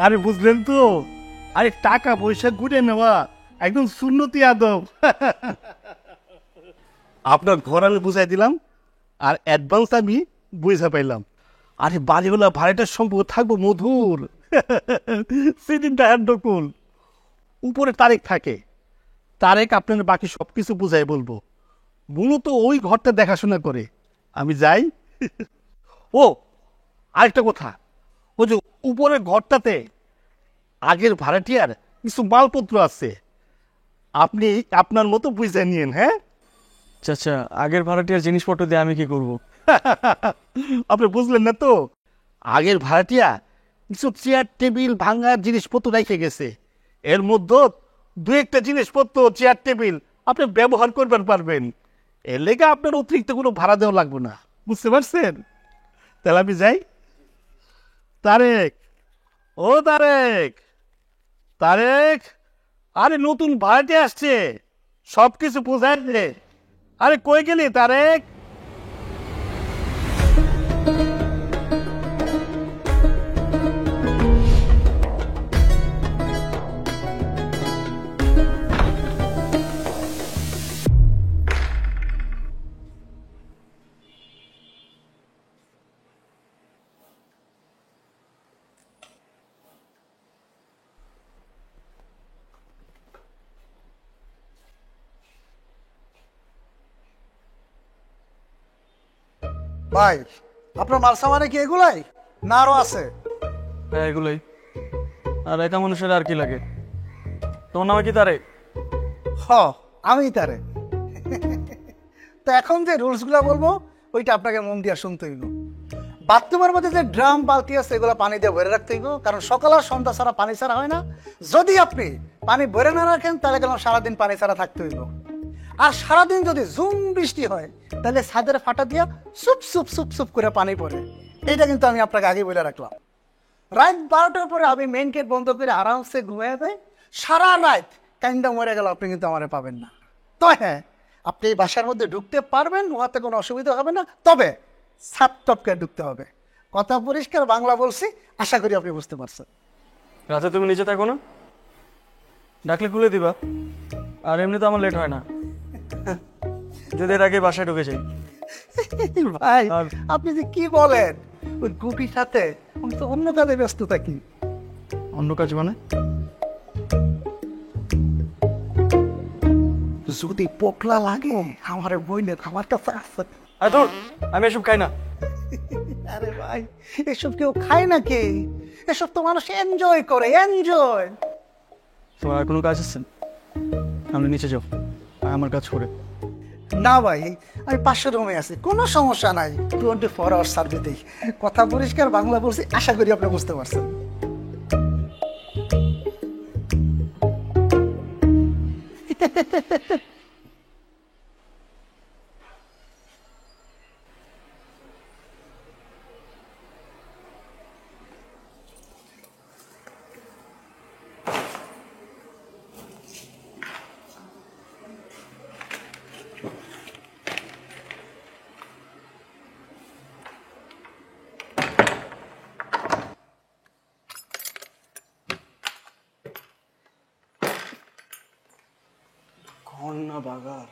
আরে বুঝলেন তো, আরে টাকা পয়সা ঘুরে নেওয়া একদম সুন্নতি আদব। আপনার ঘর আমি বুঝাই দিলাম, আর অ্যাডভান্স আমি বুঝা পাইলাম। আরে বাড়িওয়ালা ভাড়াটার সম্পর্ক থাকবো মধুর। সেদিনটা হ্যান্ডকুল উপরে তারেক থাকে, তারেক আপনার বাকি সব কিছু বুঝাই বলবো। মূলত ওই ঘরটা দেখাশোনা করে। আমি যাই। ও আরেকটা কথা, ওই যে উপরের ঘরটাতে আগের ভাড়াটিয়ার কিছু মালপত্র আছে, আপনি আপনার মতো বুঝে নিয়েন। হ্যাঁ চাচা, আগের ভাড়াটিয়ার জিনিসপত্র দিয়ে আমি কি করব? আপনি বুঝলেন না তো, আগের ভাড়াটিয়া কিছু চেয়ার টেবিল ভাঙার জিনিসপত্র রেখে গেছে। এর মধ্যে দু একটা জিনিসপত্র চেয়ার টেবিল আপনি ব্যবহার করবেন পারবেন। এর লেগে আপনার অতিরিক্ত কোনো ভাড়া দেওয়া লাগবে না, বুঝতে পারছেন? তাহলে আমি যাই। তারেক, ও তারেক, তারেক, আরে নতুন ভাড়াটি আসছে, সব কিছু বোঝায় রে। আরে কই গেলি তারেক? ভাই, আপনার মাল সামানে কি এগুলাই না আরো আছে? হ্যাঁ, এগুলোই। আর একা মানুষের আর কি লাগে? তোমার নামে কি তারে? হ, আমি তারে। তো এখন যে রুলসগুলো বলবো ওইটা আপনাকে মন দিয়ে শুনতে হইব। বাথরুমের মধ্যে যে ড্রাম বালতি আছে এগুলো পানি দিয়ে ভরে রাখতে হইব, কারণ সকাল আর সন্ধ্যা ছাড়া পানি ছাড়া হয় না। যদি আপনি পানি ভরে না রাখেন তাহলে গেলাম সারাদিন পানি ছাড়া থাকতে হইব। আর সারাদিন যদি ঝুম বৃষ্টি হয় তাহলে ছাদের ফাটা দিয়া সুপ সুপ সুপ সুপ করে পানি পড়ে। এটা কিন্তু আমি আপনাকে আগে বলে রাখলাম। রাত 12টার পরে আমি মেইন গেট বন্ধ করে আরামসে ঘুমিয়ে যাই। সারা রাত কাইন্দা মরে গেল আপনি কিন্তু আমারে পাবেন না। তো হ্যাঁ, আপনি এই বাসার মধ্যে ঢুকতে পারবেন, ওহাতে কোনো অসুবিধা হবে না, তবে সাপ টপকে ঢুকতে হবে। কথা পরিষ্কার বাংলা বলছি, আশা করি আপনি বুঝতে পারছেন। রাতে তুমি নিচে থাকো না, ডাকলে খুলে দিবা। আর এমনি তো আমার লেট হয় না, যদি এর আগে বাসায় ঢুকে যাই। ভাই, আর- আপনি যে কি বলেন, ওই গুপির সাথে আমি তো অন্য কাজে ব্যস্ত থাকি। অন্য কাজ মানে? যদি পোকলা লাগে আমার বইনের আমার কাছে আছে। আর তোর, আমি এসব খাই না। আরে ভাই, এসব কেউ খায় নাকি? এসব তো মানুষ এনজয় করে, এনজয়। তোমার আর কোনো কাজ আছে? আমি নিচে যাও, আর আমার কাজ করে। না ভাই, আমি 500 রুমে আছি, কোনো সমস্যা নাই। 24 আওয়ার সার্ভিস দিই। কথা পরিষ্কার বাংলা বলছি, আশা করি আপনি বুঝতে পারছেন। কন্যা বাগার।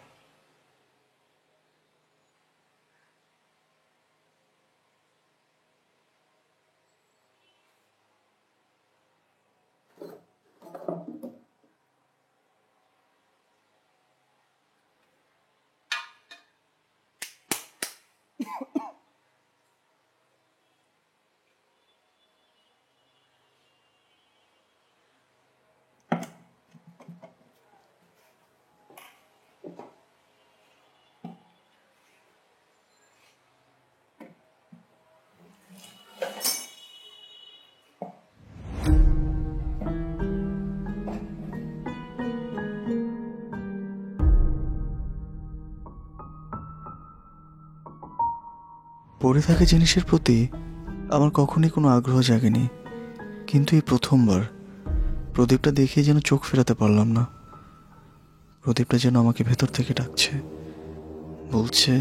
পড়ে থাকা জিনিসের প্রতি আমার কখনোই কোনো আগ্রহ জাগেনি, কিন্তু এই প্রথমবার প্রদীপটা দেখে যেন চোখ ফেরাতে পারলাম না। প্রদীপটা যেন আমাকে ভেতর থেকে ডাকছে, বলছে,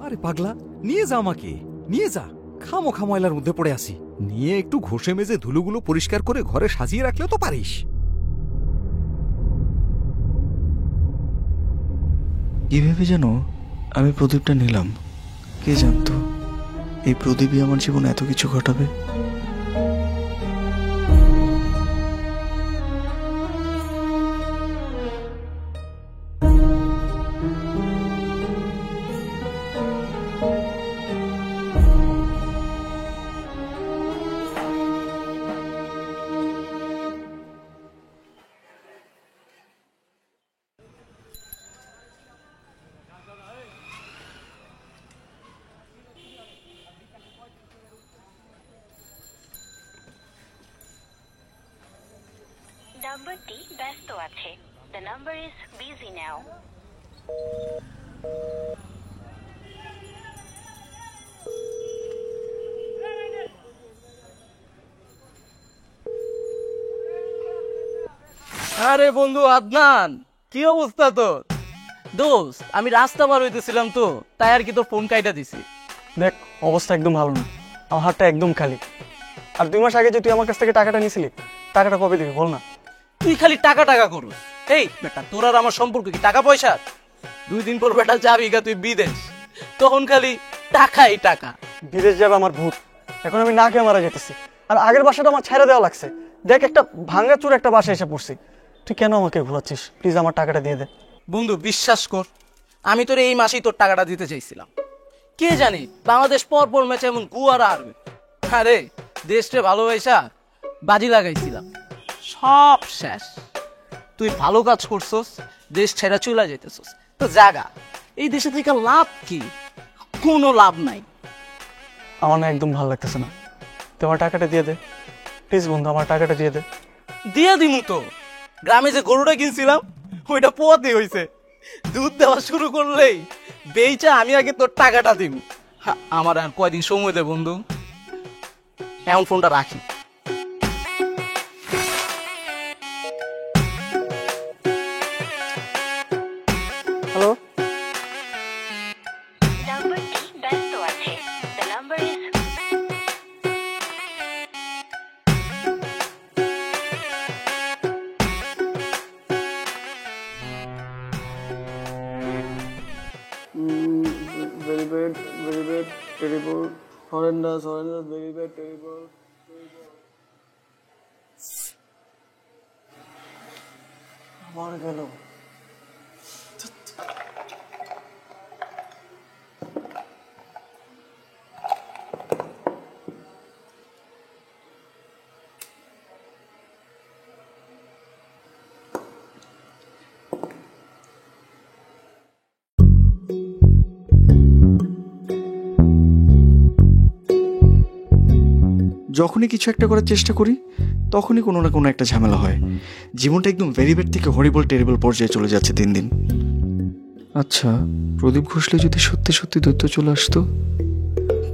আরে পাগলা, নিয়ে যা আমাকে, নিয়ে যা। খামোখা ময়লার মধ্যে পড়ে আসি, নিয়ে একটু ঘষে মেজে ধুলোগুলো পরিষ্কার করে ঘরে সাজিয়ে রাখলেও তো পারিস। কিভাবে যেন আমি প্রদীপটা নিলাম, কে জানতো এই প্রদীপই আমার জীবনে এত কিছু ঘটাবে। নাম্বারটি ব্যস্ত আছে। The number is busy now. আরে বন্ধু আদনান, কি অবস্থা তোর? দোস্ত, আমি রাস্তা পার হইতেছিলাম তো, তাই আর কি তোর ফোন কাইটা দিছি। দেখ, অবস্থা একদম ভালো না, আমার হাতটা একদম খালি। আর 2 মাস আগে যে তুই আমার কাছ থেকে টাকাটা নিয়েছিলি, টাকাটা কবে দিবি বল না? তুই খালি টাকা টাকা করুস। এই বেটা, তোর আর আমার সম্পর্ক কি টাকা পয়সা? 2 দিন পর বেটা যাবি গা তুই বিদেশ, তখন খালি টাকাই টাকা। বিদেশ যাবে আমার ভূত, এখন আমি না খেয়ে মারা যেতেছি। আর আগের বাসাটা আমার ছেড়ে দেওয়া লাগছে। দেখ, একটা ভাঙাচুর একটা বাসা এসে পড়ছি। তুই কেন আমাকে ঘোরাচ্ছিস? প্লিজ আমার টাকাটা দিয়ে দে। বন্ধু বিশ্বাস কর, আমি তোর এই মাসেই তোর টাকাটা দিতে চাইছিলাম। কে জানি বাংলাদেশ পর ম্যাচে এমন গুয়ারা হারবে। আরে দেশটা ভালোবাসা বাজি লাগাইছিলাম, সব শেষ। তুই ভালো কাজ করছস, দেশ ছেড়া চলে যেতেছস, তো জাগা। এই দেশে থেকে লাভ কি? কোনো লাভ নাই। আমার না একদম ভালো লাগতেছে না, তোমার টাকাটা দিয়ে দে প্লিজ বন্ধু, আমার টাকাটা দিয়ে দে। দিয়ে দিমু তো। গ্রামে যে গরুটা কিনছিলাম ওইটা পোয়াতে হইছে, দুধ দেওয়া শুরু করলেই বেচা আমি আগে তোর টাকাটা দিব। আমার আর কয়দিন সময় দে বন্ধু, এখন ফোনটা রাখি। হ্যালো, নাম্বারটি ব্যস্ত আছে। The number is very bad, terrible, horrendous, very bad, terrible. আমার গেল। যখনই কিছু একটা করার চেষ্টা করি তখনই কোনো না কোনো একটা ঝামেলা হয়। জীবনটা একদম ভেরি ব্যাড থেকে হরিবল টেরিবল পর্যায়ে চলে যাচ্ছে দিন দিন। আচ্ছা, প্রদীপ ঘষলে যদি সত্যি সত্যি দৈত্য চলে আসতো,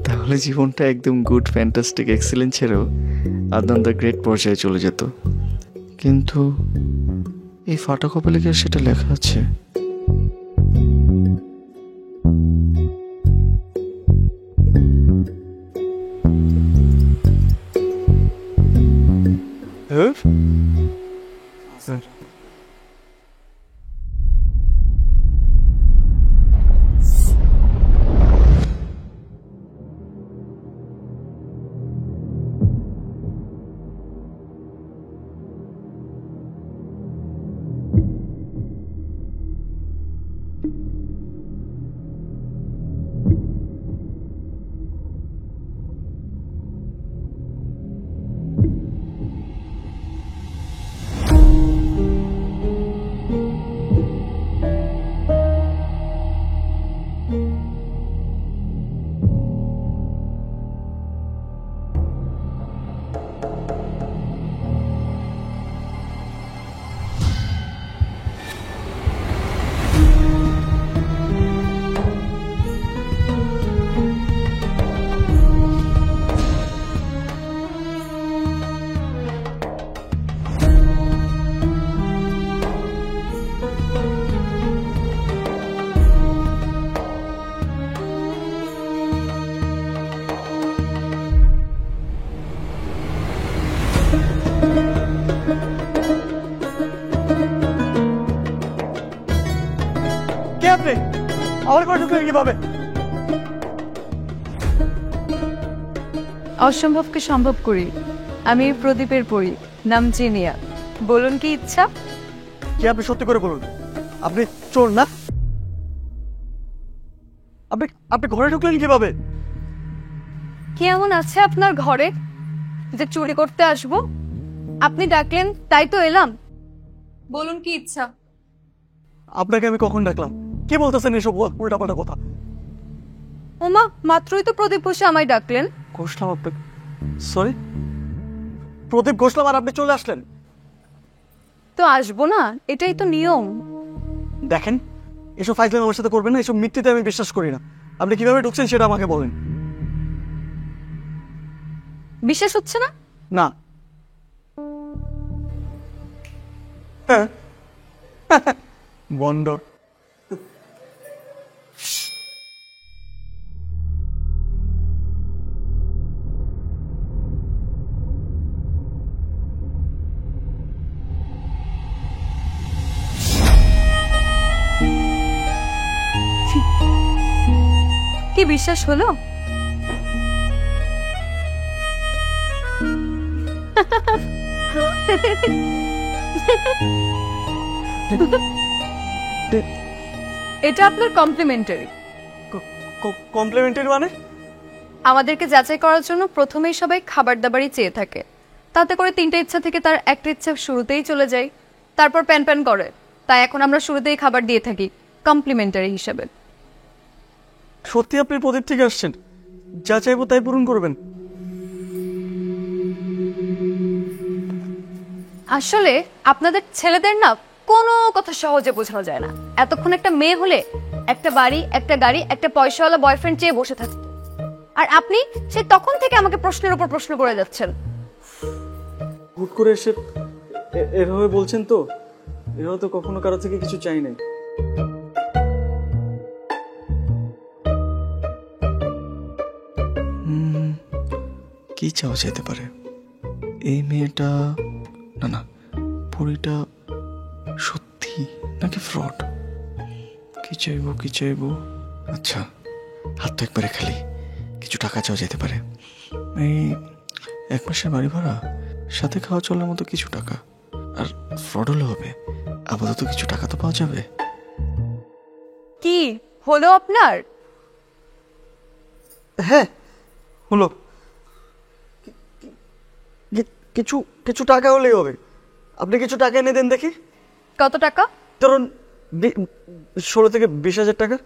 তাহলে জীবনটা একদম গুড ফ্যান্টাস্টিক এক্সেলেন্ট ছেড়েও আদনান দ্য গ্রেট পর্যায়ে চলে যেত। কিন্তু এই ফাটা কপালে কি আর সেটা লেখা আছে? স্যার, আমার ঘরে ঢুকলেন কিভাবে? অসম্ভবকে সম্ভব করি। আমি প্রদীপের পড়ি, নাম জিনিয়া। বলুন কি ইচ্ছা? কি আপনি সত্যি করে বলুন, আপনি চোর না? আপনি আপনি ঘরে ঢুকলেন কিভাবে? কি এমন আছে আপনার ঘরে যে চুরি করতে আসবো? আপনি ডাকলেন তাই তো এলাম। বলুন কি ইচ্ছা? আপনাকে আমি কখন ডাকলাম? কি বলতেছেন এসব উল্টাপাল্টা কথা? ওমা, মাত্রই তো প্রদীপ বসে আমায় ডাকলেন। ঘোষলাম আপনাকে, সরি প্রদীপ ঘোষলাম, আর আপনি চলে আসলেন। তো আসবো না, এটাই তো নিয়ম। দেখেন, এসব ফাইজলামি আমার সাথে করবেন না, এসব মিথ্যেতে আমি বিশ্বাস করি না। আপনি কিভাবে ঢুকছেন সেটা আমাকে বলেন। বিশ্বাস হচ্ছে না? না। হ্যাঁ বন্ধ। কি বিশ্বাস হলো? এটা আপনার কমপ্লিমেন্টারি। কমপ্লিমেন্টারি মানে? আমাদেরকে যাচাই করার জন্য প্রথমেই সবাই খাবার দাবারই চেয়ে থাকে, তাতে করে 3টা ইচ্ছা থেকে তার একটা ইচ্ছা শুরুতেই চলে যায়, তারপর প্যান প্যান করে। তাই এখন আমরা শুরুতেই খাবার দিয়ে থাকি কমপ্লিমেন্টারি হিসেবে। সত্যি আপনি প্রদীপ থেকে আসছেন? যা চাইবো তাই পূরণ করবেন? আসলে আপনাদের ছেলেদের না কোনো কথা সহজে বোঝানো যায় না। এতক্ষণ একটা মেয়ে হলে একটা বাড়ি, একটা গাড়ি, একটা পয়সাওয়ালা বয়ফ্রেন্ড চেয়ে বসে থাকতো, আর আপনি সে তখন থেকে আমাকে প্রশ্নের উপর প্রশ্ন করে যাচ্ছেন। হুট করে এসে এভাবে বলছেন তো? এভাবে তো কখনো কারো থেকে কিছু চাই নাই। কি চাওয়া যেতে পারে? এই মেয়েটা, না না, পরীটা সত্যি নাকি ফ্রড? কি চাইবো কি চাইবো? আচ্ছা, হাত তো একবারে খালি, কিছু টাকা চাওয়া যেতে পারে। এই 1 মাসের বাড়ি ভাড়া, সাথে খাওয়া চলার মতো কিছু টাকা। আর ফ্রড হলে হবে, আপাতত কিছু টাকা তো পাওয়া যাবে। কি হলো আপনার? হ্যাঁ হলো। কিছু কিছু টাকা হলেই হবে। আপনি কিছু টাকা এনে দেন দেখি। কত টাকা? ধরুন 16 থেকে 20,000 টাকা।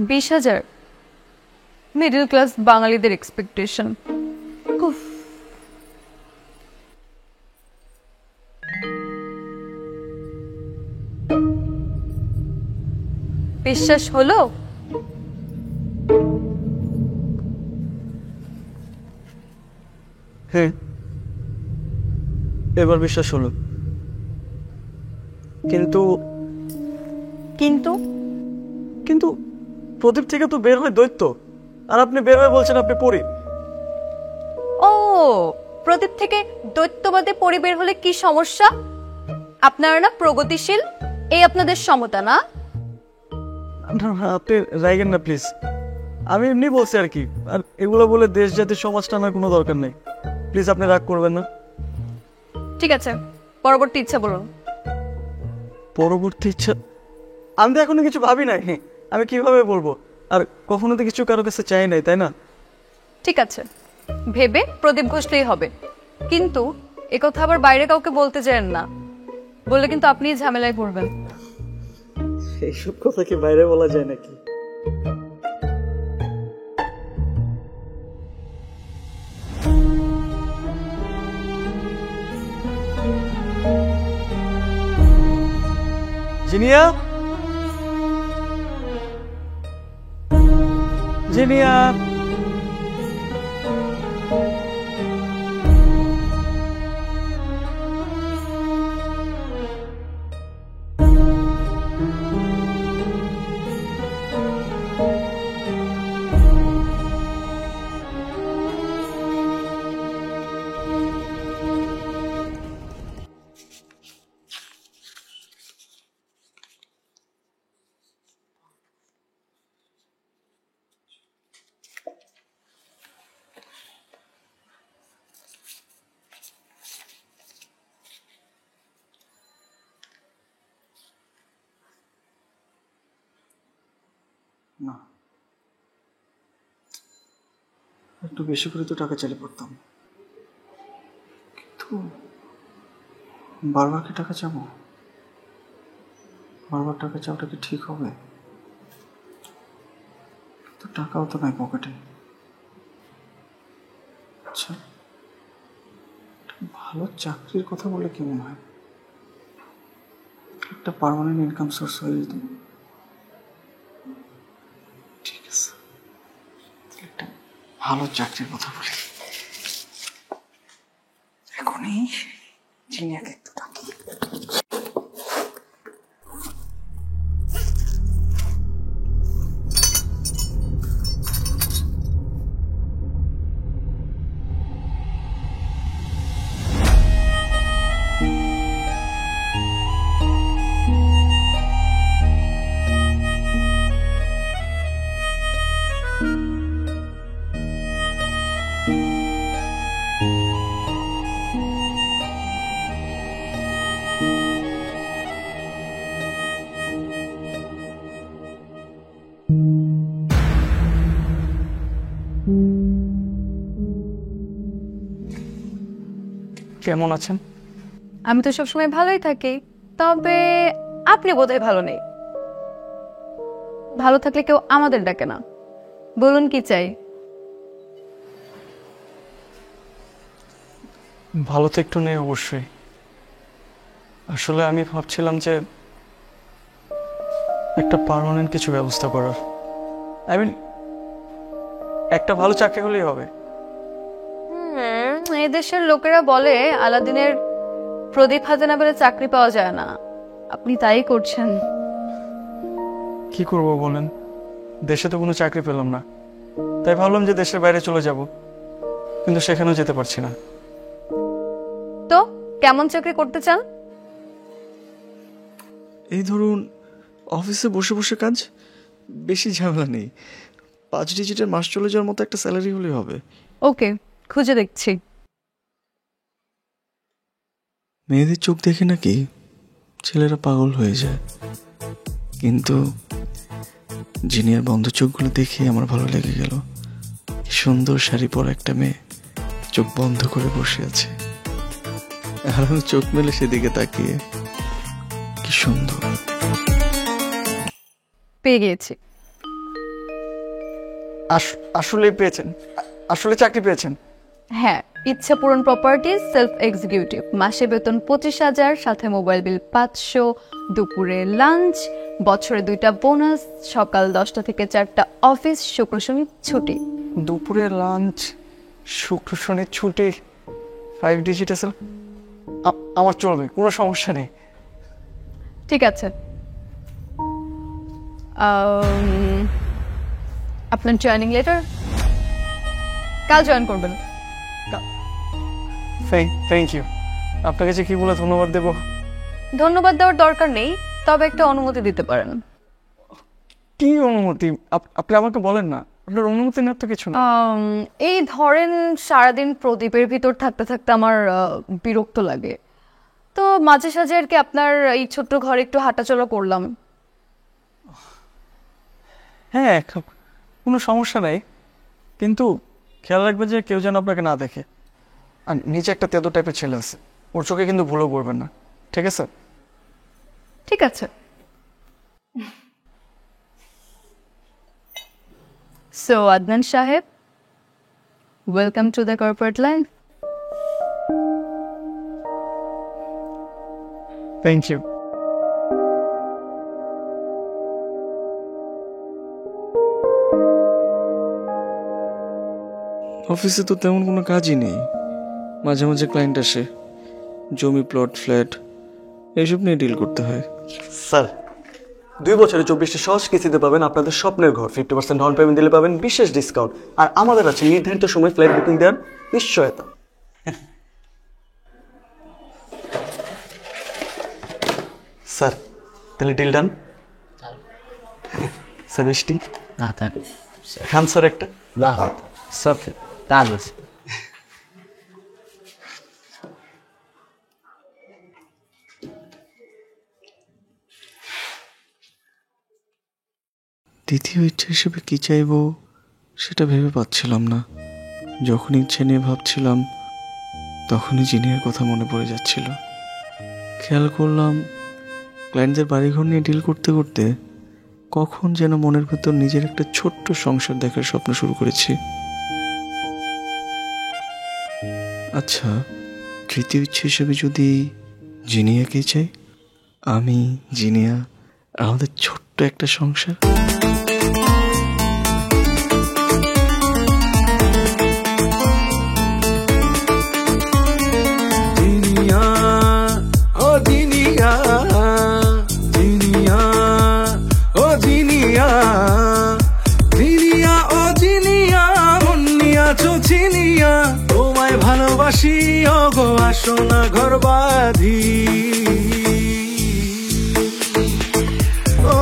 20,000? মিডল ক্লাস বাঙালিদের এক্সপেকটেশন। বিশ্বাস হলো? হ্যাঁ, এবার বিশ্বাস হলো। কিন্তু কিন্তু কিন্তু প্রদীপ থেকে তো বের হয় দৈত্য, আর আপনি বের হয়ে বলছেন আপনি পড়ি। ও, প্রদীপ থেকে দৈত্যবাদে পরিবের হলে কি সমস্যা? আপনারা না প্রগতিশীল, এই আপনাদের সমতা না? আপনি রাইগেন না প্লিজ, আমি এমনি বলছি আর কি। আর এগুলো বলে দেশ জাতির সমাজ টানার কোনো দরকার নেই। প্লিজ আপনি রাগ করবেন না। ঠিক আছে, পরবর্তী ইচ্ছা বলুন। পরবর্তী ইচ্ছা? আমি তো এখনো কিছু ভাবি নাই। আমি কিভাবে বলবো? আর কখনো তো কিছু কারো কাছে চাই নাই, তাই না? ঠিক আছে, ভেবে প্রদীপ ঘষলেই হবে, কিন্তু একথা আবার বাইরে কাউকে বলতে চান না, বললে কিন্তু আপনিই ঝামেলায় পড়বেন। এইসব কথা কি বাইরে বলা যায় নাকি? জিনিয়া, জিনিয়া, না, একটু বেশি করে তো টাকা চাইলে পড়তাম, কিন্তু বারবার কি টাকা চাবো? বারবার টাকা চাওয়াটা কি ঠিক হবে? তো টাকাও তো নাই পকেটে। আচ্ছা, ভালো চাকরির কথা বলে কি মনে হয়? একটা পার্মানেন্ট ইনকাম সোর্স হয়ে যেত। ঠিক আছে, একটা ভালো চাকরির কথা বলি। এখনই জিনিয়াকে একটু ডাকি। কেমন আছেন? আমি তো সবসময় ভালোই থাকি, তবে আপনি বোধহয় ভালো নেই। ভালো থাকলে কেউ আমাদের ডাকে না। বলুন কি চাই? ভালো তো একটু নেই অবশ্যই। আসলে আমি ভাবছিলাম যে একটা পার্মানেন্ট কিছু ব্যবস্থা করার। আই মিন একটা ভালো চাকরি হলেই হবে। এই দেশের লোকেরা বলে আলাদিনের প্রদীপ হাতে না পেলে চাকরি পাওয়া যায় না। আপনি তাই করছেন। কি করব বলেন, দেশে তো কোনো চাকরি পেলাম না, তাই ভাবলাম যে দেশের বাইরে চলে যাব, কিন্তু সেখানেও যেতে পারছি না। তো কেমন চাকরি করতে চান? এই ধরুন, অফিসে বসে বসে কাজ, বেশি ঝামেলা নেই, 5 ডিজিটের মাস চলে যাওয়ার মতো একটা স্যালারি হলেই হবে। ওকে, খুঁজে দেখছি। মেয়েদের চোখ দেখে নাকি ছেলেরা পাগল হয়ে যায়, কিন্তু জিনিয়ার বন্ধ চোখগুলো দেখে আমার ভালো লেগে গেল। কি সুন্দর শাড়ি পরা একটা মেয়ে চোখ বন্ধ করে বসে আছে, আর আমি চোখ মেলে সেদিকে তাকিয়ে। কি সুন্দর। পেয়ে গিয়েছি। আসলে পেয়েছেন? আসলে চাকরি পেয়েছেন? হ্যাঁ, ইচ্ছা পূরণ প্রপার্টিজ, সেলফ এক্সিকিউটিভ। মাসে বেতন 25,000, সাথে মোবাইল বিল 500, দুপুরে লাঞ্চ, বছরে 2টা বোনাস, সকাল 10টা থেকে 4টা অফিস, শুক্র শনি ছুটি। দুপুরে লাঞ্চ, শুক্র শনি ছুটি, 5 ডিজিট আছে। আমার চলবে, কোনো সমস্যা নেই। ঠিক আছে। আপনার জয়েনিং লেটার? কাল জয়েন করবেন। Thank you. আপনাকে যে কি বলে ধন্যবাদ দেব? ধন্যবাদ দেওয়ার দরকার নেই, তবে একটা অনুমতি দিতে পারেন। কি অনুমতি? আপনি আমাকে বলেন না, আপনার অনুমতি নেওয়ার তো কিছু না। এই ধরেন সারাদিন প্রদীপের ভিতর থাকতে থাকতে আমার বিরক্ত লাগে, তো মাঝে সাঝে আর কি আপনার এই ছোট্ট ঘরে একটু হাঁটাচলা করলাম। হ্যাঁ, কোনো সমস্যা নাই, কিন্তু খেয়াল রাখবেন যে কেউ যেন আপনাকে না দেখে। আর নিচে একটা তেতো টাইপের ছেলে আছে, ওর চোখে কিন্তু ভুলও করবেন না, ঠিক আছে? ঠিক আছে। So Adnan Saheb, welcome to the corporate life. Thank you. অফিসে তো তেমন কোনো কাজই নেই, মাঝে মাঝে ক্লায়েন্ট আসে, জমি, প্লট, ফ্ল্যাট এইসব নিয়ে ডিল করতে হয়। স্যার, 2 বছরে 24টি সহজ কিস্তিতে পাবেন আপনাদের স্বপ্নের ঘর। 50% ডাউন পেমেন্ট দিলে পাবেন বিশেষ ডিসকাউন্ট, আর আমাদের আছে নির্ধারিত সময় ফ্ল্যাট বুকিং দেওয়ার নিশ্চয়তা। স্যার, তাহলে ডিল ডান। স্যার মিষ্টি না থাক, খান স্যার একটা। না সব তার আছে। দ্বিতীয় ইচ্ছা হিসেবে কী চাইবো সেটা ভেবে পাচ্ছিলাম না। যখন ইচ্ছে নিয়ে ভাবছিলাম তখনই জিনিয়ার কথা মনে পড়ে যাচ্ছিল। খেয়াল করলাম ক্লায়েন্টদের বাড়িঘর নিয়ে ডিল করতে করতে কখন যেন মনের ভেতর নিজের একটা ছোট্ট সংসার দেখার স্বপ্ন শুরু করেছি। আচ্ছা, তৃতীয় ইচ্ছে হিসেবে যদি জিনিয়াকে চাই, আমি জিনিয়া আর আমাদের ছোট্ট একটা সংসার। জিনিয়া ও জিনিয়া, জিনিয়া ও জিনিয়া, জিনিয়া ও জিনিয়া, মন নিয়াছো চিনিয়া, তোমায় ভালোবাসি ওগো আসো না ঘর বাঁধি। ও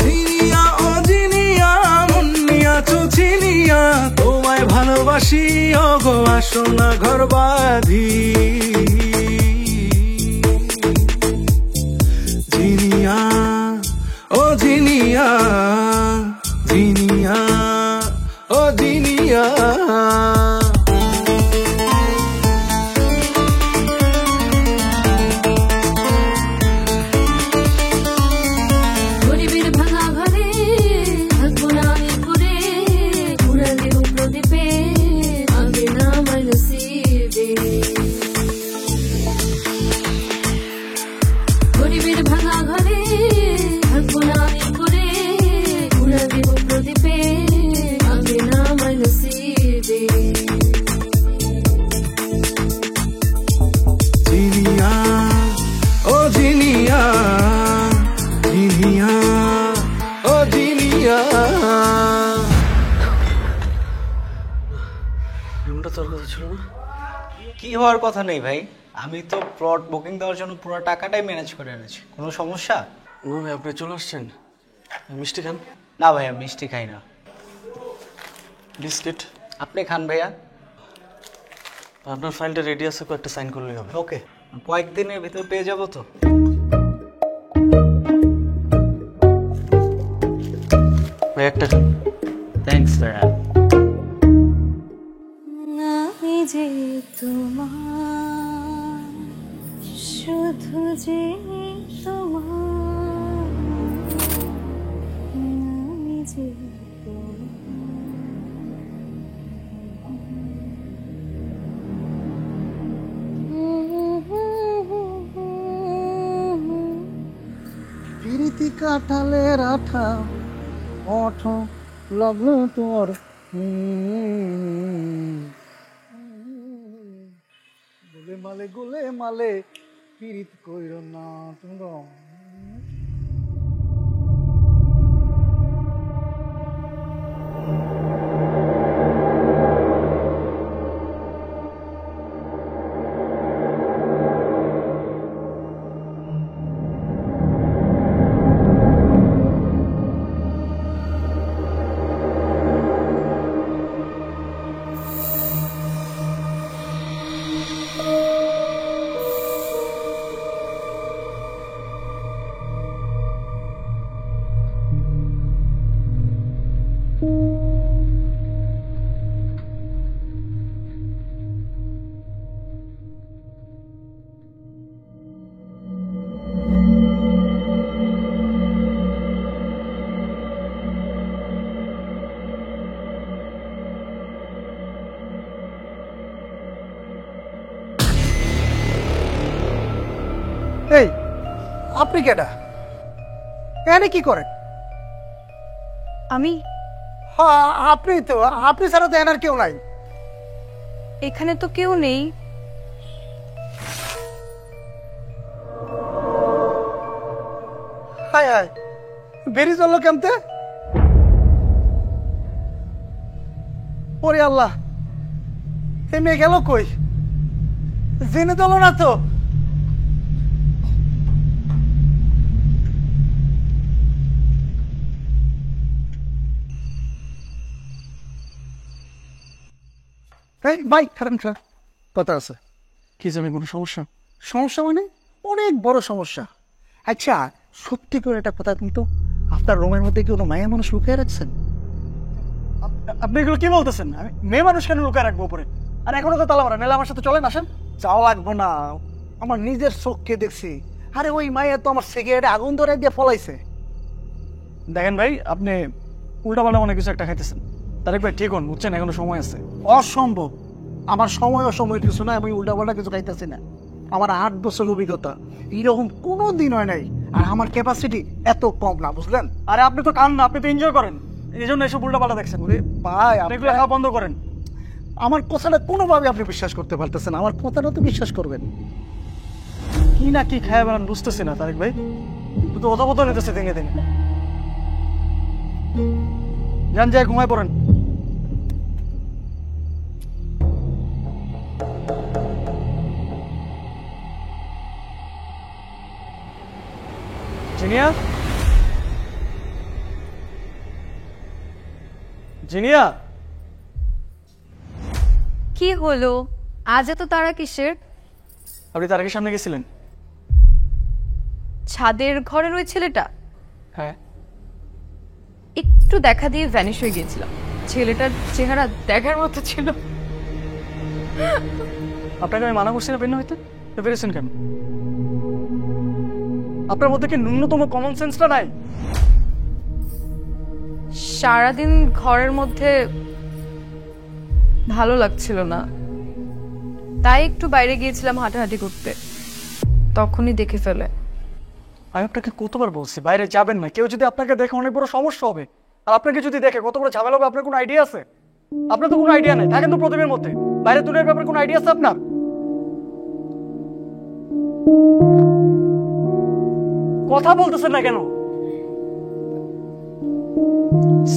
জিনিয়া ও জিনিয়া, মন নিয়াছো চিনিয়া, তোমায় ভালোবাসি ওগো আসো না ঘর বাঁধি। জিনিয়া ও জিনিয়া, জিনিয়া ও জিনিয়া। গরিবের ভাঙা ঘরে থাকবো না আমি ঘুরে, ঘুরে দেব প্রদীপে আগে না আমার নসিবে। গরিবের ভাঙা ঘরে থাকবো না আমি ঘুরে, ঘুরে দেব প্রদীপে আগে না আমার নসিবে। জিনিয়া ও জিনিয়া, জিনিয়া ও জিনিয়া। রুমটা তোর কথা ছিল না? কি হওয়ার কথা নেই ভাই, আমি তো প্লট বুকিং দেওয়ার জন্য পুরো টাকাটাই ম্যানেজ করে এনেছি। কোনো সমস্যা? না ভাই, আপনি চলে আসছেন। মিষ্টি খান। না ভাইয়া, মিষ্টি খাই না। বিস্কিট। আপনি খান ভাইয়া। আপনার ফাইলটা রেডি আছে, কয়েকটা সাইন করলেই হবে। ওকে, কয়েকদিনের ভিতর পেয়ে যাবো তো? ভাই একটা খান। থ্যাঙ্কস ভাইয়া। আমি যে তোমার, শুধু যে তোমার, আমি যে প্রীতি কাঁঠালের আঠা ওঠ লগ্ন তোর। গোলে মালে পীড়িত কইর না তোমরা। এই আপনি কেডা? এখানে কি করেন? আমি হ্যাঁ আপনি তো, আপনি ছাড়া তো এনার কেউ নাই। এখানে তো কেউ নেই। হায় হায়, বেরিয়ে চললো কেমতে? ওরে আল্লাহ, এই মেয়ে গেল কই? জেনে দিল না তো? এই ভাই খারান খা, কথা আছে। কি জানি, কোনো সমস্যা? সমস্যা মানে অনেক বড় সমস্যা। আচ্ছা সত্যি করে একটা কথা কিন্তু, আপনার রুমের মধ্যে কি কোনো মায়া মানুষ লুকিয়ে রাখছেন? আপনি এগুলো কি বলতেছেন? আমি মেয়ে মানুষ কেন লুকায় রাখবো উপরে? আর এখনো তো তালা মারা, নাহলে আমার সাথে চলেন, আসেন। যাওয়া লাগবো না, আমার নিজের চোখকে দেখছি। আরে ওই মায়া তো আমার সিগারেটে আগুন ধরে দিয়ে ফলাইছে। দেখেন ভাই, আপনি উল্টাপাল্টা অনেক কিছু একটা খাইতেছেন। তারেক ভাই ঠিক হন, বুঝছেন, এখনো সময় আছে। অসম্ভব, আমার সময় অসময় কিছু না, আমি উল্টাপাল্টা কিছু খাইতেছি না। আমার 8 বছর অভিজ্ঞতা, এরকম কোনো দিন হয় নাই। আর আমার ক্যাপাসিটি এত কম না, বুঝলেন? আরে আপনি তো কান না, আপনি তো এনজয় করেন, এই জন্য এসব উল্টাপাল্টা দেখছেন। ভাই এগুলো খাওয়া বন্ধ করেন। আমার কথাটা কোনোভাবে আপনি বিশ্বাস করতে পারতেছেন, আমার কথাটা তো বিশ্বাস করবেন। কি না কি খায় বেড়ান বুঝতেছি না তারেক ভাই, তো অতপত নিতেছে দিনে দিনে। যান, যায় ঘুমায় পড়েন। জিনিয়া, জিনিয়া, কি হলো আজ এত তারা কিসের? আপনি তারেকের সামনে গেছিলেন? ছাদের ঘরের ওই ছেলেটা হ্যাঁ। একটু দেখা দিয়ে ভ্যানিশ হয়ে গিয়েছিলাম। ছেলেটার চেহারা দেখার মতো ছিল। আপনাকে আমি মানা করছি না বের হইতে, তো বেরিয়েছেন কেন? আপনার মধ্যে কি ন্যূনতম কমন সেন্সটা নাই? সারাদিন ঘরের মধ্যে ভালো লাগছিল না, তাই একটু বাইরে গিয়েছিলাম হাঁটাহাঁটি করতে, তখনই দেখে ফেলে। আমি আপনাকে কতবার বলছি বাইরে যাবেন না, কেউ যদি আপনাকে দেখে অনেক বড় সমস্যা হবে। আর আপনাকে যদি দেখে কত বড় ঝামেলা হবে, আপনার কোনো আইডিয়া আছে? আপনার তো কোনো আইডিয়া নেই, থাকেন তো প্রদীপের মধ্যে। বাইরে দুনিয়ার ব্যাপারে কোনো আইডিয়া আছে আপনার? কথা বলতেছেন না কেন?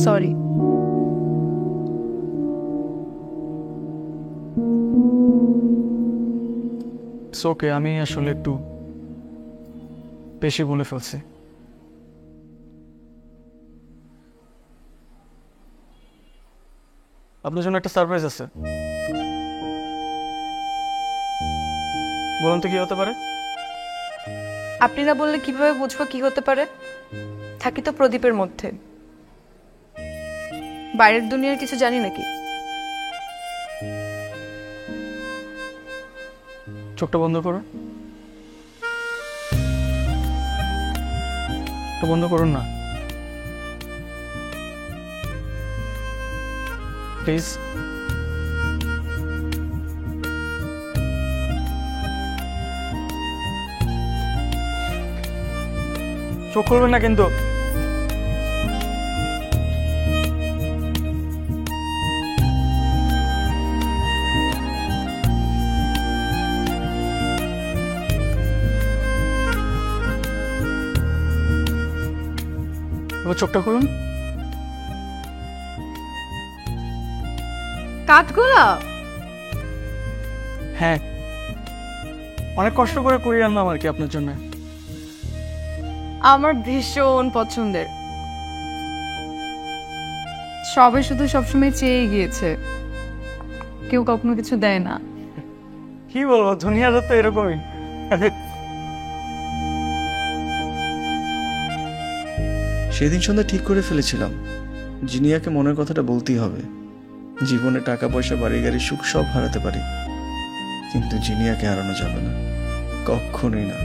সরি। ওকে, আমি আসলে একটু বেশি বলে ফেলছি। আপনার জন্য একটা সারপ্রাইজ আছে। বলুন তো কি হতে পারে? আপনি না বললে কিভাবে বুঝবো কি হতে পারে? থাকি তো প্রদীপের মধ্যে, বাইরের দুনিয়ার কিছু জানি নাকি। চোখটা বন্ধ করুন, বন্ধ করুন না প্লিজ। চোখ খুলবেন না কিন্তু। এবার চোখটা খুলুন। কাঠগোলাপ? হ্যাঁ, অনেক কষ্ট করে কুড়িয়ে আনলাম আর কি আপনার জন্য। আমার ভীষণ পছন্দের, সবে শুধু সবসময় চেয়ে গিয়েছে, কেউ কখনো কিছু দেয় না। কি বলবো, দুনিয়াটা তো এরকমই। সেদিন সন্ধ্যা ঠিক করে ফেলেছিলাম, জিনিয়াকে মনের কথাটা বলতেই হবে। জীবনে টাকা পয়সা, বাড়ি গাড়ি, সুখ সব হারাতে পারি, কিন্তু জিনিয়াকে হারানো যাবে না, কখনোই না।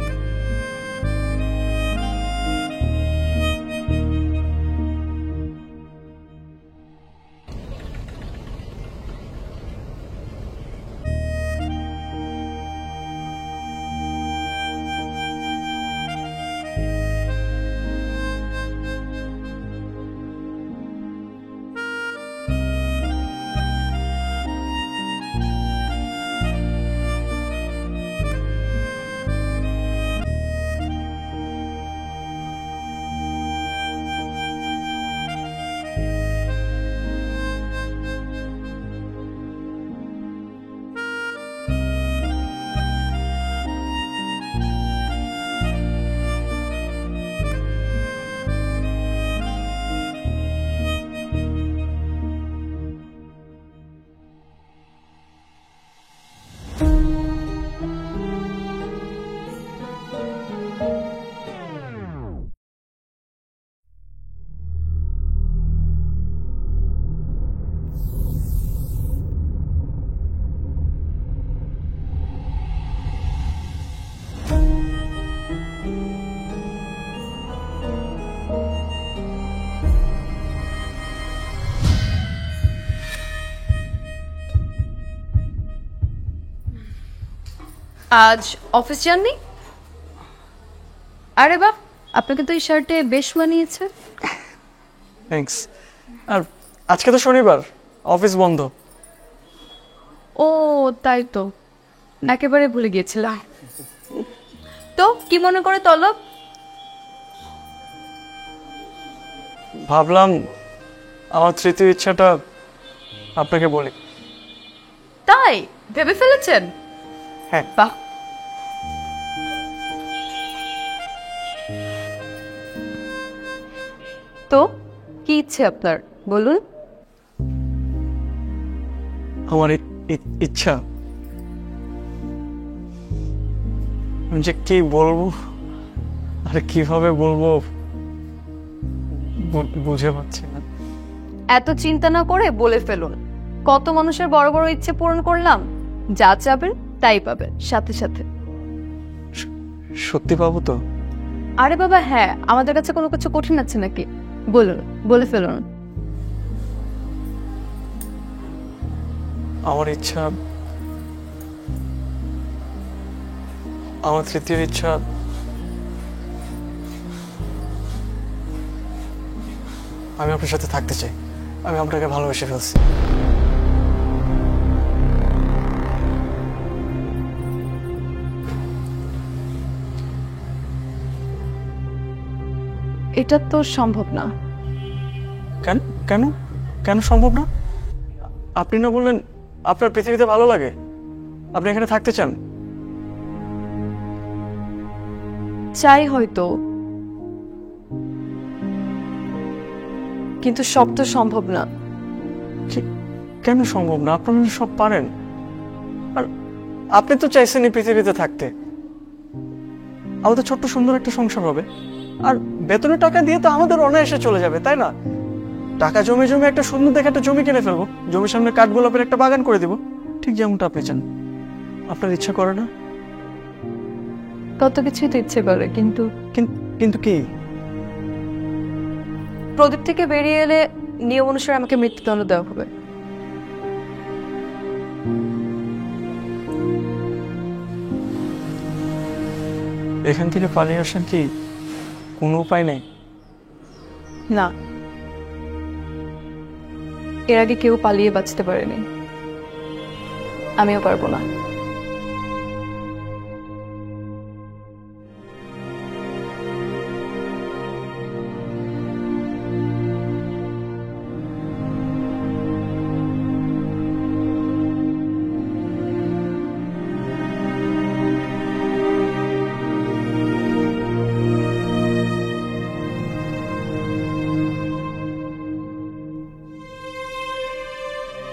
আজ অফিস যাননি? আরে বাহ, আপনাকে তো এই শার্টে বেশ মানিয়েছে। থ্যাঙ্কস। আর আজকে তো শনিবার, অফিস বন্ধ। ও তাই তো, একেবারে ভুলে গিয়েছিলাম। তো কি মনে করে তলব? ভাবলাম আমার তৃতীয় ইচ্ছাটা আপনাকে বলি। তাই ভেবে ফেলেছেন? হ্যাঁ। বাহ। তো কি ইচ্ছে আপনার, বলুন। আমার ইচ্ছা, আমি যে কি বলবো আর কিভাবে বলবো বুঝে পাচ্ছি না। এত চিন্তা না করে বলে ফেলুন। কত মানুষের বড় বড় ইচ্ছে পূরণ করলাম, যা চাবেন তাই পাবেন সাথে সাথে। সত্যি পাবো তো? আরে বাবা হ্যাঁ, আমাদের কাছে কোনো কিছু কঠিন আছে নাকি? বলুন, বলে ফেলুন। আমার ইচ্ছা, আমার তৃতীয় ইচ্ছা, আমি আপনার সাথে থাকতে চাই। আমি আপনাকে ভালোবেসে ফেলছি। এটা তো সম্ভব না। কেন কেন কেন সম্ভব না? আপনি না বললেন আপনার পৃথিবীতে ভালো লাগে, আপনি এখানে থাকতে চান? চাই হয়তো, কিন্তু সব তো সম্ভব না। কেন সম্ভব না? আপনারা সব পারেন। আর আপনি তো চাইছেন এই পৃথিবীতে থাকতে। আমাদের ছোট্ট সুন্দর একটা সংসার হবে, আর বেতনের টাকা দিয়ে তো আমাদের অনায়াসে চলে যাবে, তাই না? টাকা জমে জমে একটা সুন্দর দেখে একটা জমি কিনে ফেলবো, জমির সামনে কাঠগোলাপের একটা বাগান করে দিব, ঠিক যেমনটা আপনি চান। আপনার ইচ্ছা করে না? কত কিছুই তো ইচ্ছে করে, কিন্তু কিন্তু কি? প্রদীপ থেকে বেরিয়ে এলে নিয়ম অনুসারে আমাকে মৃত্যুদণ্ড দেওয়া হবে। এখান থেকে পালিয়ে আসার কি কোনো উপায় নেই? না, এর আগে কেউ পালিয়ে বাঁচতে পারেনি, আমিও পারবো না।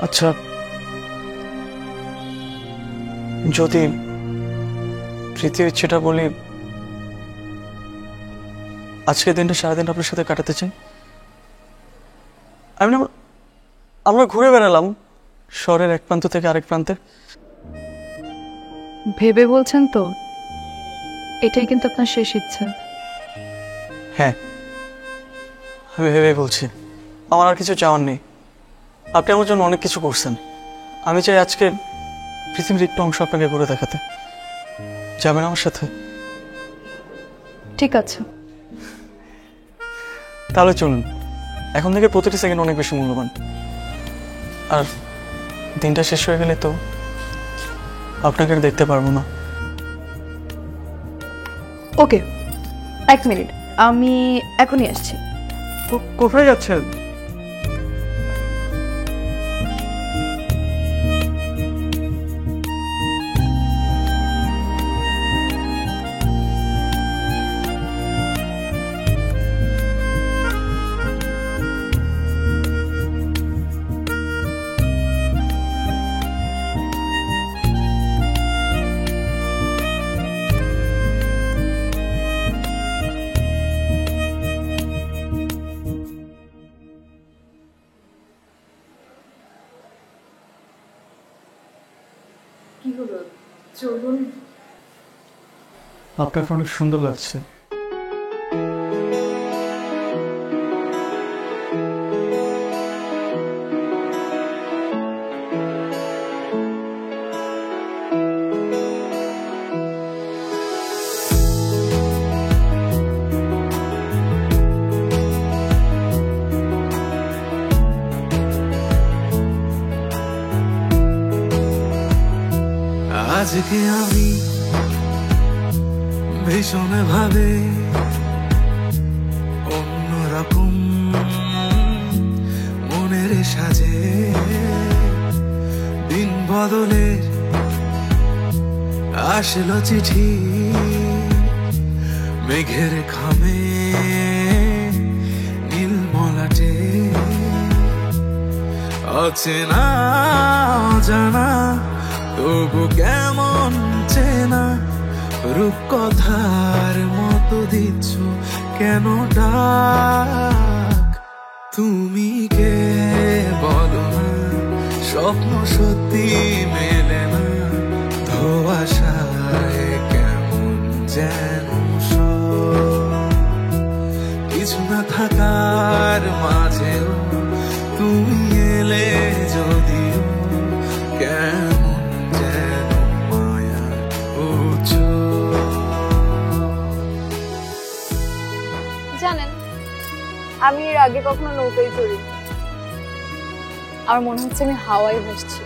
আচ্ছা, যদি তৃতীয় ইচ্ছেটা বলি, আজকের দিনটা সারাদিন আপনার সাথে কাটাতে চাই। আমরা ঘুরে বেড়ালাম শহরের এক প্রান্ত থেকে আরেক প্রান্তে। ভেবে বলছেন তো? এটাই কিন্তু আপনার শেষ ইচ্ছা? হ্যাঁ, আমি ভেবে বলছি। আমার আর কিছু চাওয়ার নেই। আপনি আমার জন্য অনেক কিছু করছেন। আমি চাই আজকে পৃথিবীর একটু অংশ আপনাকে ঘুরে দেখাতে। যাবেন আমার সাথে? ঠিক আছে, তাহলে চলুন। এখন থেকে প্রতিটি সেকেন্ড অনেক বেশি মূল্যবান। আর দিনটা শেষ হয়ে গেলে তো আপনাকে আর দেখতে পারবো না। ওকে, 1 মিনিট, আমি এখনই আসছি। কোথায় যাচ্ছেন? আপনাকে অনেক সুন্দর লাগছে। আজকে আমি ভীষণ ভাবে অন্যরকম মনের সাজে দিন বদলের আসলো চিঠি মেঘের খামে নীল মলাটে অচেনা জানা তবু কেমন চেনা রূপকথার মতো দিচ্ছ কেন ডাক তুমি কে বলো না স্বপ্ন সত্যি মেলে না ধোঁয়াশায় কেমন যেন কিছু না থাকার মাঝেও তুমি এলে যদিও কেমন যেন মায়া উচ্ছ। জানেন, আমি এর আগে কখনো নৌকায় চড়ি, আমার মনে হচ্ছে আমি হাওয়ায় ভাসছি।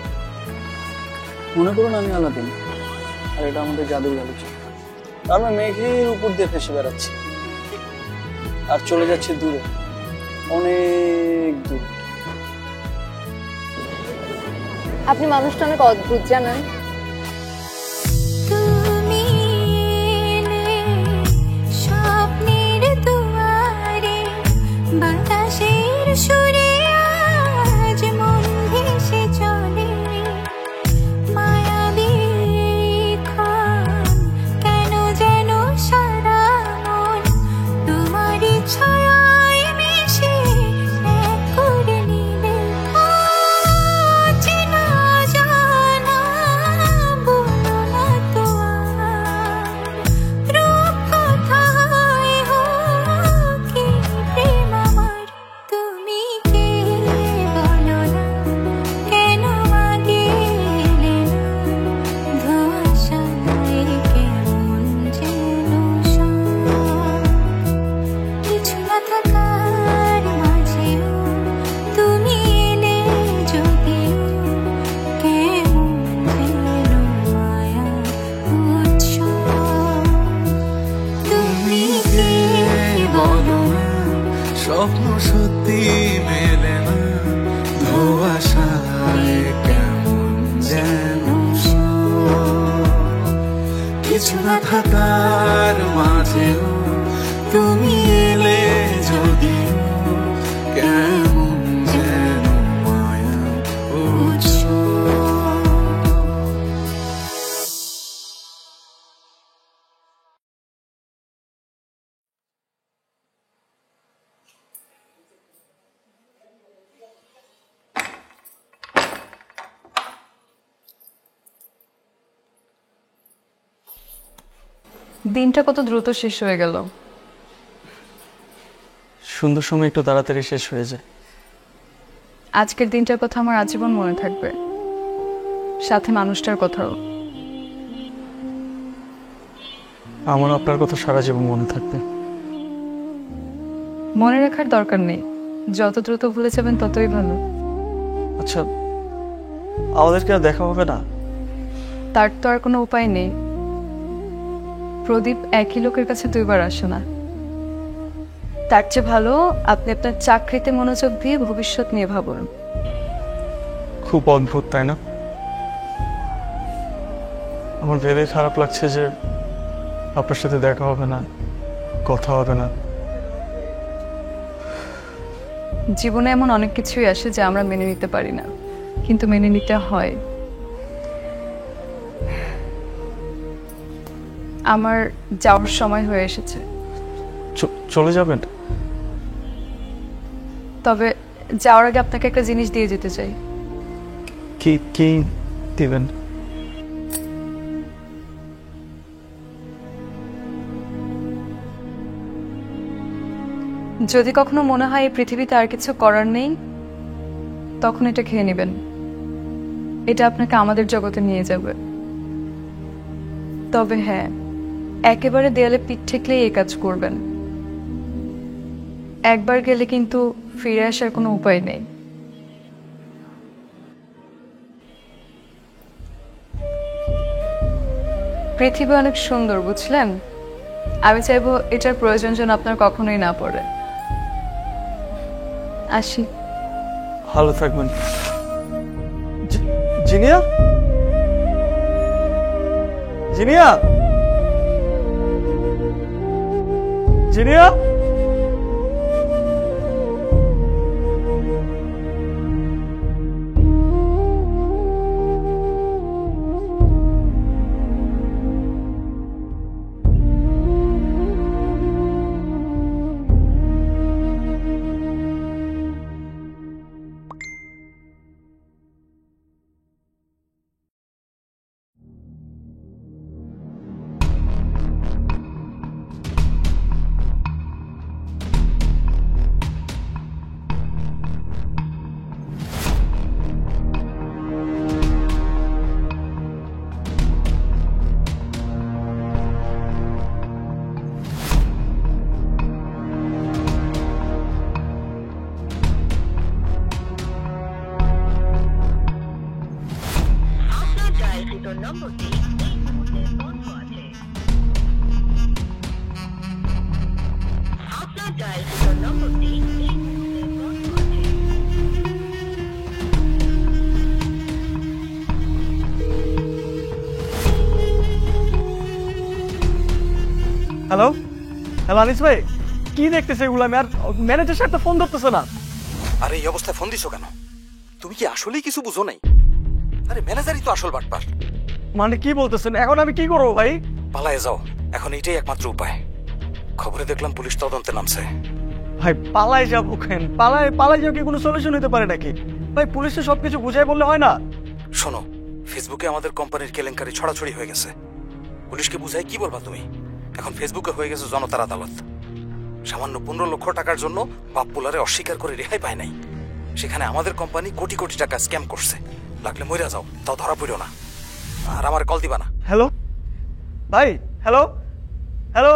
মনে করুন আমি আলাদিন আর এটা আমাদের জাদুর গালিচা। আমরা মেঘের উপর দিয়ে ভেসে বেড়াচ্ছি আর চলে যাচ্ছে দূরে, অনেক দূরে। আপনি মানুষটা অনেক অদ্ভুত, জানেন। তুমি এলে স্বপ্নের দুয়ারে বাতাসের সুরে আজ মন ভেসে চলে মায়াবী ক্ষণ কেন যেন সারা মন তোমারই ছায়ায় মিশে এক করে নিলে চেনা জানা বলো না তো আর রূপকথায় হোক কি প্রেম আমার তুমি কে বলো না কেন আগে এলে না ধোঁয়াশায় কেমন যেন কিছু না থাকার মাঝেও তুমি এলে যদিও কেমন যেন মায়া উচ্ছ। তুমি কে বলো না স্বপ্ন সত্যি মেলে না ধোঁয়াশায় কেমন যেন কিছু না থাকার মাঝেও তুমি এলে যদিও কেমন যেন মায়া উচ্ছ। দিনটা কত দ্রুত শেষ হয়ে গেল। সুন্দর সময় একটু তাড়াতাড়ি শেষ হয়ে যায়। আজকের দিনটার কথা আমার আজীবন মনে থাকবে, সাথে মানুষটার কথাও। আমার আপনার কথা সারা জীবন মনে থাকবে। মনে রাখার দরকার নেই, যত দ্রুত ভুলে যাবেন ততই ভালো। আচ্ছা, আমাদেরকে আর দেখা হবে না? তার তো আর কোনো উপায় নেই। প্রদীপ একই লোকের কাছে দুইবার আসে না। তার চেয়ে ভালো আপনি আপনার চাকরিতে মনোযোগ দিয়ে ভবিষ্যৎ নিয়ে ভাবুন। খুব অদ্ভুত, তাই না? আমার ভেবে খারাপ লাগছে যে আপনার সাথে দেখা হবে না, কথা হবে না। জীবনে এমন অনেক কিছুই আসে যা আমরা মেনে নিতে পারি না, কিন্তু মেনে নিতে হয়। আমার যাওয়ার সময় হয়ে এসেছে। চলে যাবেন? তবে যাওয়ার আগে আপনাকে একটা জিনিস দিয়ে যেতে চাই। কি কি দিবেন? যদি কখনো মনে হয় এই পৃথিবীতে আর কিছু করার নেই, তখন এটা খেয়ে নেবেন। এটা আপনাকে আমাদের জগতে নিয়ে যাবে। তবে হ্যাঁ, একেবারে দেয়ালে পিঠ ঠেকলেই এই কাজ করবেন। একবার গেলে কিন্তু ফিরে আসার কোনো উপায় নেই। পৃথিবী অনেক সুন্দর, বুঝলেন? আমি চাইবো এটার প্রয়োজন যেন আপনার কখনোই না পড়ে। আসি। ভালো থাকবেন। জিনিয়া, জিনিয়া, জিনিয়া। হ্যালো হ্যালো আনিস ভাই, কি দেখতেছে এগুলো? আমি আর ম্যানেজার সাহেব তো ফোন ধরতেছে না। আরে এই অবস্থায় ফোন দিছো কেন? তুমি কি আসলেই কিছু বুঝো নাই? আরে ম্যানেজারই তো আসল বাটপার। মানে কি বলতেছেন? এখন আমি কি করবো ভাই? পালায়ে যাও, এখন এটাই একমাত্র উপায়। খবরে দেখলাম পুলিশ তদন্তে নামছে। ভাই পালাই যাবো কেন? পালাই যাও কি কোনো সলিউশন হতে পারে নাকি? ভাই পুলিশে সবকিছু বুঝাই বললে হয় না? শোনো, ফেসবুকে আমাদের কোম্পানির কেলেঙ্কারি ছড়াছড়ি হয়ে গেছে। পুলিশকে বুঝাই কি বলবা তুমি? এখন ফেসবুকে হয়ে গেছে জনতার আদালত। সামান্য 15 লক্ষ টাকার জন্য বাপ পোলারে অস্বীকার করে রেহাই পায় নাই। সেখানে আমাদের কোম্পানি কোটি কোটি টাকা স্ক্যাম করছে। লাগলে মইরা যাও, তাও ধরা পড়ো না। আর আমার কল দিবা না। হ্যালো ভাই, হ্যালো হ্যালো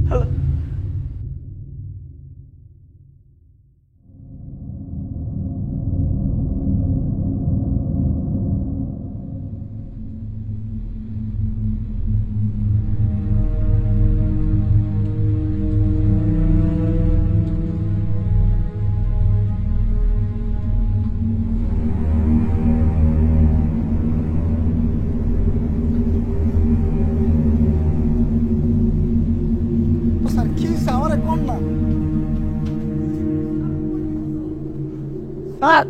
হ্যালো। স্যার কি হয়েছে আমারে কোন না? স্যার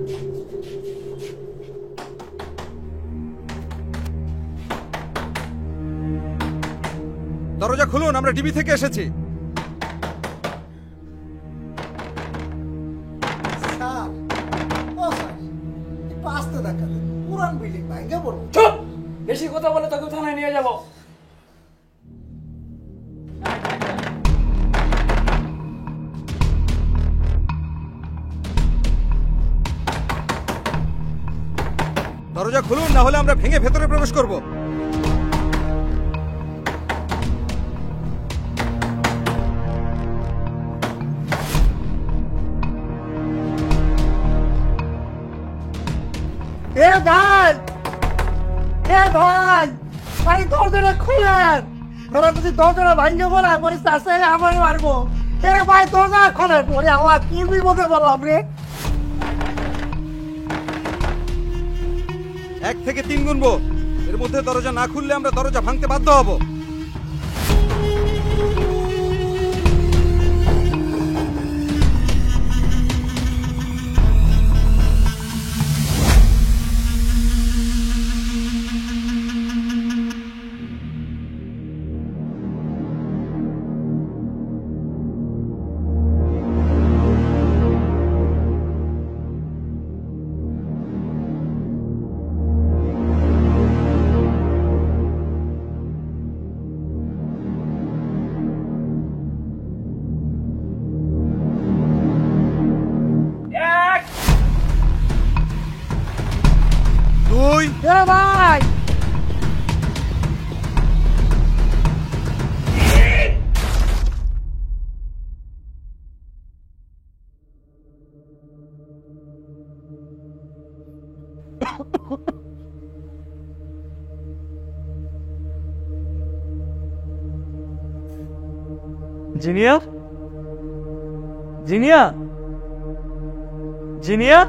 দরজা খুলুন, আমরা ডিবি থেকে এসেছি। স্যার, ও স্যার, একটু আস্তে দেখা দেন, পুরান বিল্ডিং ভাঙ্গা পড়বো। বেশি কথা বলে তোকে থানায় নিয়ে যাবো। দরজা খুলুন, না হলে আমরা ভেঙে ভেতরে প্রবেশ করব। এ ভাই, এ ভাই, ভাই দরজাটা খুলেন। ওরা যদি দরজাটা ভাঙ্গে বলে পরে চাষে আমার মারবো। এ ভাই দরজা খোলেন, পরে আমার কি বিপদে বললাম রে। 1 থেকে 3 গুনবো, এর মধ্যে দরজা না খুললে আমরা দরজা ভাঙতে বাধ্য হব। এ ভাই, জিনিয়া, জিনিয়া, জিনিয়া।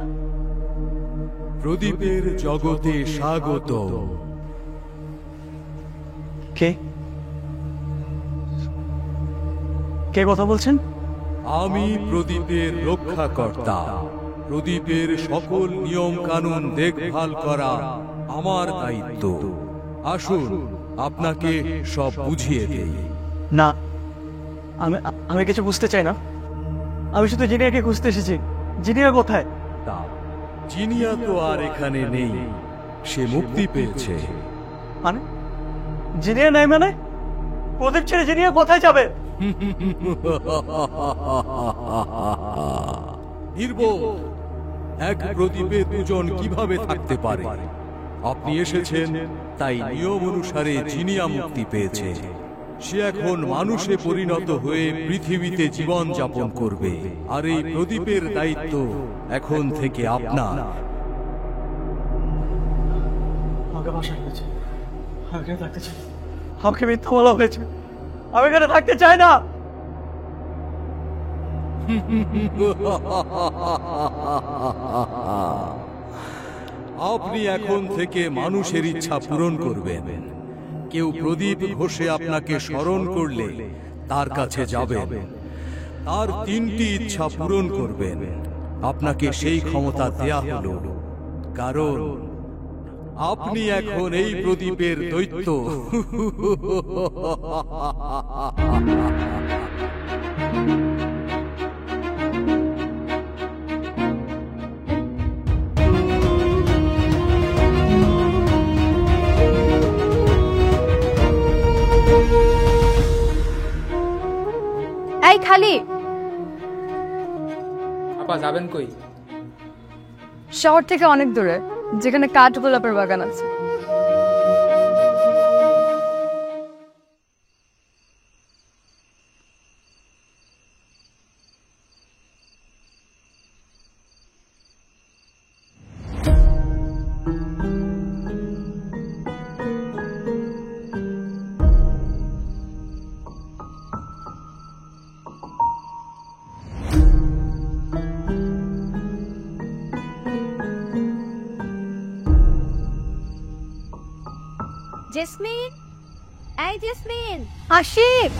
প্রদীপের জগতে স্বাগত। কে কে কথা বলছেন? আমি প্রদীপের রক্ষাকর্তা। প্রদীপের সকল নিয়ম কানুন দেখভাল করা আমার দায়িত্ব। আসুন আপনাকে সব বুঝিয়ে দেই। না, আমি আমি কিছু বুঝতে চাই না। আমি শুধু জিনিয়াকে খুঁজতে এসেছি। জিনিয়া কোথায়? জিনিয়া তো আর এখানে নেই, সে মুক্তি পেয়েছে। মানে জিনিয়া নাই মানে? প্রদীপ ছেড়ে জিনিয়া কোথায় যাবে? নির্বোধ, এক প্রদীপে দুজন কিভাবে থাকতে পারে? আপনি এসেছেন তাই নিয়ম অনুসারে জিনিয়া মুক্তি পেয়েছে। সে এখন মানুষে পরিণত হয়ে পৃথিবীতে জীবন যাপন করবে, আর এই প্রদীপের দায়িত্ব এখন থেকে আপনার। আমাকে বাসায় হয়েছে, আমি এখানে থাকতে চাই। আমাকে মিথ্যা বলা হয়েছে, আমি এখানে থাকতে চাই না। আপনি এখন থেকে মানুষের ইচ্ছা পূরণ করবেন। কেউ প্রদীপ ঘষে আপনাকে স্মরণ করলে তার কাছে যাবেন, তার 3টি ইচ্ছা পূরণ করবেন। আপনাকে সেই ক্ষমতা দেয়া হলো, কারণ আপনি এখন এই প্রদীপের দৈত্য। এই খালি, আপা যাবেন কই? শহর থেকে অনেক দূরে, যেখানে কাঠ গোলাপের বাগান আছে। জেসমিন, এই জেসমিন, আশিক।